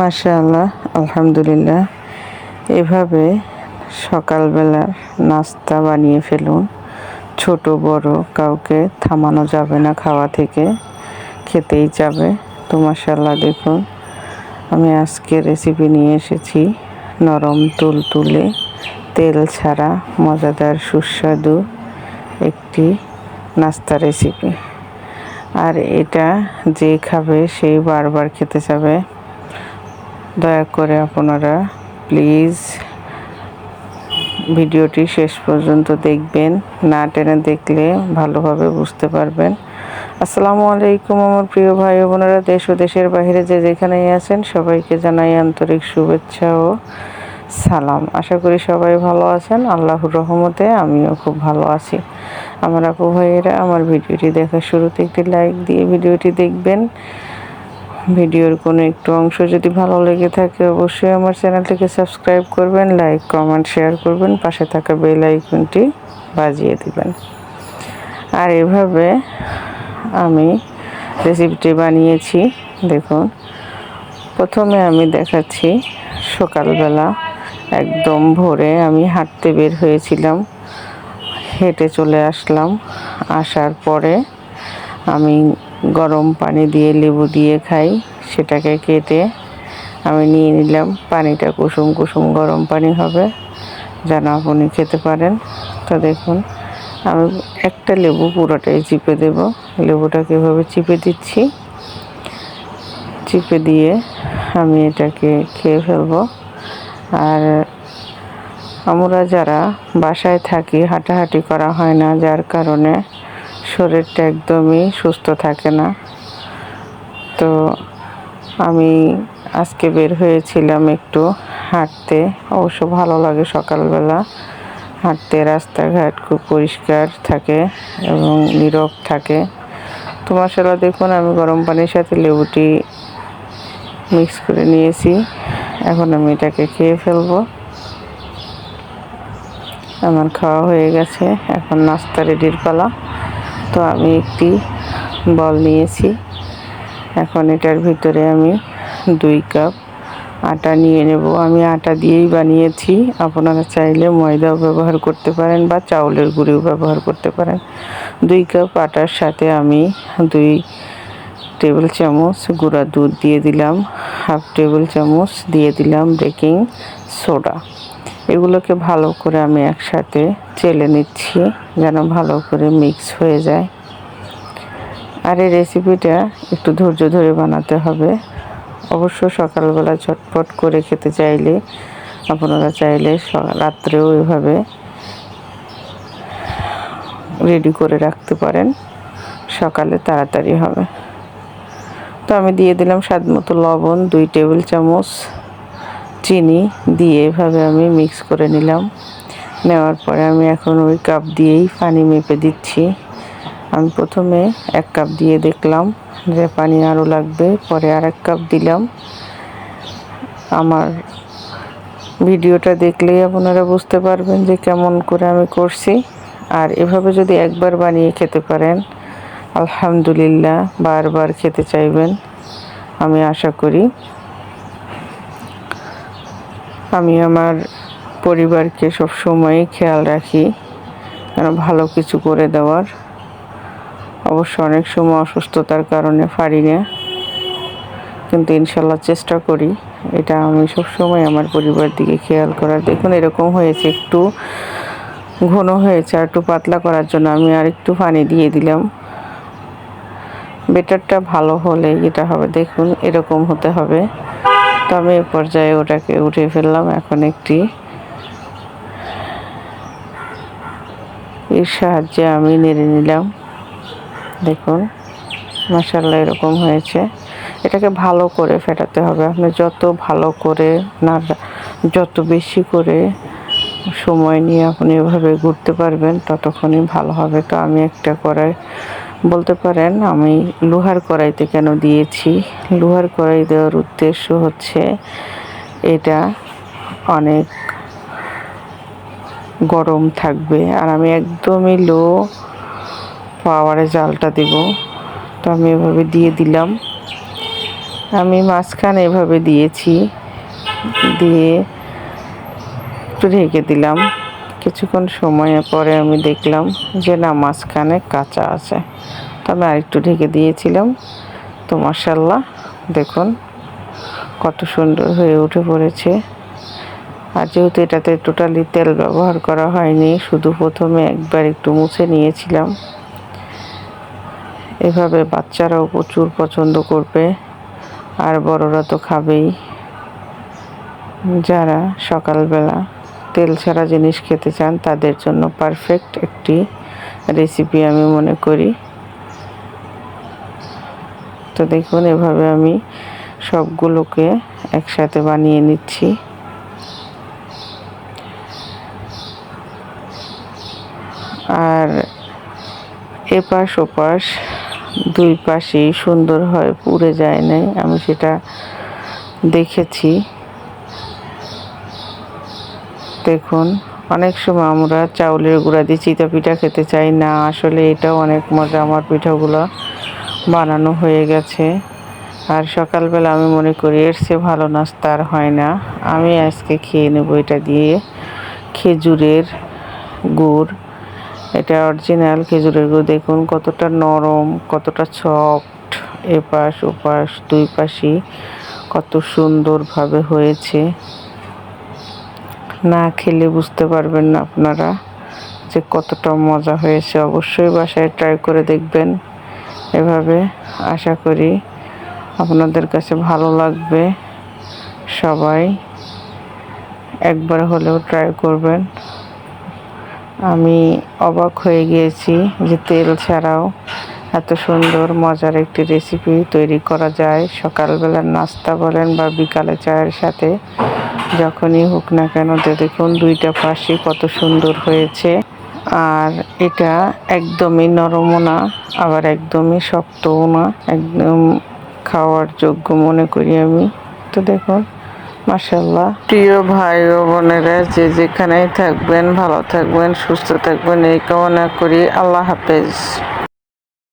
মাশাআল্লাহ, আলহামদুলিল্লাহ। এভাবে সকালবেলার নাস্তা বানিয়ে ফেলুন। ছোট বড় কাউকে থামানো যাবে না, খাওয়া থেকে খেতেই যাবে। তো মাশাআল্লাহ, দেখুন আমি আজকে রেসিপি নিয়ে এসেছি নরম তুলতুলে তেল ছাড়া মজাদার সুস্বাদু একটি নাস্তা রেসিপি। আর এটা যে খাবে সেই বারবার খেতে যাবে। দয়া করে আপনারা প্লিজ ভিডিওটি শেষ পর্যন্ত দেখবেন, না টেনে দেখলে ভালোভাবে বুঝতে পারবেন। আসসালামু আলাইকুম আমার প্রিয় ভাই ও বোনেরা, দেশ ও দেশের বাইরে যে যেখানেই আছেন সবাইকে জানাই আন্তরিক শুভেচ্ছা ও সালাম। আশা করি সবাই ভালো আছেন। আল্লাহর রহমতে আমিও খুব ভালো আছি। আমার আপু ভাইয়েরা, আমার ভিডিওটি দেখার শুরুতে একটি লাইক দিয়ে ভিডিওটি দেখবেন। ভিডিওর কোনো একটু অংশ যদি ভালো লেগে থাকে অবশ্যই আমার চ্যানেলটিকে সাবস্ক্রাইব করবেন, লাইক কমেন্ট শেয়ার করবেন, পাশে থাকা বেল আইকনটি বাজিয়ে দিবেন। আর এভাবে আমি রেসিপিটি বানিয়েছি। দেখুন, প্রথমে আমি দেখাচ্ছি সকালবেলা একদম ভোরে আমি হাঁটতে বের হয়েছিলাম। হেঁটে চলে আসলাম। আসার পরে আমি গরম পানি দিয়ে লেবু দিয়ে খাই, সেটাকে কেটে আমি নিয়ে নিলাম। পানিটা কুসুম কুসুম গরম পানি হবে, যেন আপনি খেতে পারেন। তো দেখুন, আমি একটা লেবু পুরোটাই চিপে দেব। লেবুটাকে এভাবে চিপে দিচ্ছি। চিপে দিয়ে আমি এটাকে খেয়ে ফেলবো। আর আমরা যারা বাসায় থাকি, হাঁটাহাঁটি করা হয় না, যার কারণে শরীরটা একদমই সুস্থ থাকে না। তো আমি আজকে বের হয়েছিলাম একটু হাঁটতে। অবশ্য ভালো লাগে সকালবেলা হাঁটতে। রাস্তাঘাট খুব পরিষ্কার থাকে এবং নীরব থাকে। তো মাশাআল্লাহ, দেখুন আমি গরম পানির সাথে লেবুটি মিক্স করে নিয়েছি। এখন আমি এটাকে খেয়ে ফেলবো। আমার খাওয়া হয়ে গেছে, এখন নাস্তা রেডির পালা। তো আমি একটি বল নিয়েছি। এখন এটার ভিতরে আমি 2 কাপ আটা নিয়ে নেব। আমি আটা দিয়েই বানিয়েছি। আপনারা চাইলে ময়দাও ব্যবহার করতে পারেন বা চাউলের গুঁড়িও ব্যবহার করতে পারেন। 2 কাপ আটার সাথে আমি 2 টেবিল চামচ গুঁড়া দুধ দিয়ে দিলাম, 1/2 টেবিল চামচ দিয়ে দিলাম বেকিং সোডা। এগুলোকে ভালো করে আমি একসাথে চেলে নিচ্ছি, যেন ভালো করে মিক্স হয়ে যায়। আর এই রেসিপিটা একটু ধৈর্য ধরে বানাতে হবে। অবশ্য সকালবেলা ঝটপট করে খেতে চাইলে আপনারা চাইলে রাত্রেও এভাবে রেডি করে রাখতে পারেন, সকালে তাড়াতাড়ি হবে। তো আমি দিয়ে দিলাম স্বাদ মতো লবণ, 2 টেবিল চামচ চিনি দিয়ে এভাবে আমি মিক্স করে নিলাম। নেওয়ার পরে আমি এখন ওই কাপ দিয়েই পানি মেপে দিচ্ছি। আমি প্রথমে 1 কাপ দিয়ে দেখলাম যে পানি আরও লাগবে, পরে আর 1 কাপ দিলাম। আমার ভিডিওটা দেখলেই আপনারা বুঝতে পারবেন যে কেমন করে আমি করছি। আর এভাবে যদি একবার বানিয়ে খেতে পারেন, আলহামদুলিল্লাহ বারবার খেতে চাইবেন, আমি আশা করি। আমি আমার পরিবারকে সবসময়ই খেয়াল রাখি যেন ভালো কিছু করে দেওয়ার। অবশ্য অনেক সময় অসুস্থতার কারণে পারি না, কিন্তু ইনশাল্লাহ চেষ্টা করি। এটা আমি সবসময় আমার পরিবার দিকে খেয়াল করার। দেখুন এরকম হয়েছে, একটু ঘন হয়েছে। আর একটু পাতলা করার জন্য আমি আর একটু পানি দিয়ে দিলাম। বেটারটা ভালো হলে এটা হবে, দেখুন এরকম হতে হবে। তো আমি এই পর্যায়ে ওটাকে উঠিয়ে ফেললাম। এখন একটি এর সাহায্যে আমি নেড়ে নিলাম। দেখুন মাশাআল্লাহ এরকম হয়েছে। এটাকে ভালো করে ফেটাতে হবে। আপনি যত ভালো করে না, যত বেশি করে সময় নিয়ে আপনি এভাবে ঘুরতে পারবেন ততক্ষণই ভালো হবে। তো আমি একটা কড়াই, বলতে পারেন আমি লোহার কড়াইতে কেন দিয়েছি, লোহার কড়াই দেওয়ার উদ্দেশ্য হচ্ছে এটা অনেক গরম থাকবে। আর আমি একদমই লো পাওয়ারে জালটা দেব। তো আমি এভাবে দিয়ে দিলাম। আমি মাঝখানে এভাবে দিয়েছি, দিয়ে একটু ঢেকে দিলাম। কিছুক্ষণ সময় পরে আমি দেখলাম যে না, মাঝখানে কাঁচা আছে, তো আমি আরেকটু ঢেকে দিয়েছিলাম। তো মাশাআল্লাহ দেখুন কত সুন্দর হয়ে উঠে পড়েছে। আর যেহেতু এটাতে টোটালি তেল ব্যবহার করা হয়নি, শুধু প্রথমে একবার একটু মুছে নিয়েছিলাম। এভাবে বাচ্চারাও প্রচুর পছন্দ করবে, আর বড়রা তো খাবেই। যারা সকালবেলা তেল ছাড়া জিনিস খেতে চান তাদের জন্য পারফেক্ট একটি রেসিপি আমি মনে করি। তো দেখুন এভাবে আমি সবগুলোকে একসাথে বানিয়ে নিচ্ছি। আর এপাশ ওপাশ দুই পাশেই সুন্দর হয়, পুড়ে যায় নাই, আমি সেটা দেখেছি। দেখুন অনেক সময় আমরা চাউলের গুঁড়া দিয়ে চিতা পিঠা খেতে চাই না, আসলে এটাও অনেক মজা। আমার পিঠাগুলো বানানো হয়ে গেছে, আর সকালবেলা আমি মনে করি এর চেয়ে ভালো নাস্তা আর হয় না। আমি আজকে খেয়ে নেব এটা দিয়ে খেজুরের গুড়। এটা অরিজিনাল খেজুরের গুড়। দেখুন কতটা নরম, কতটা সফট, এপাশ ওপাশ দুই পাশই কত সুন্দরভাবে হয়েছে। না খেলে বুঝতে পারবেন না আপনারা যে কতটা মজা হয়েছে। অবশ্যই বাসায় ট্রাই করে দেখবেন এভাবে। আশা করি আপনাদের কাছে ভালো লাগবে। সবাই একবার হলেও ট্রাই করবেন। আমি অবাক হয়ে গিয়েছি যে তেল ছাড়াও এত সুন্দর মজার একটি রেসিপি তৈরি করা যায়। সকালবেলার নাস্তা বলেন বা বিকালে চায়ের সাথে যখনই হোক না কেন। তো দেখুন দুইটা পাশই কত সুন্দর হয়েছে। আর এটা একদমই নরমও না, আবার একদমই শক্তও না, একদম খাওয়ার যোগ্য মনে করি আমি। তো দেখুন মাশাআল্লাহ। প্রিয় ভাই ও বোনেরা, যে যেখানেই থাকবেন ভালো থাকবেন, সুস্থ থাকবেন এই কামনা করি। আল্লাহ হাফেজ।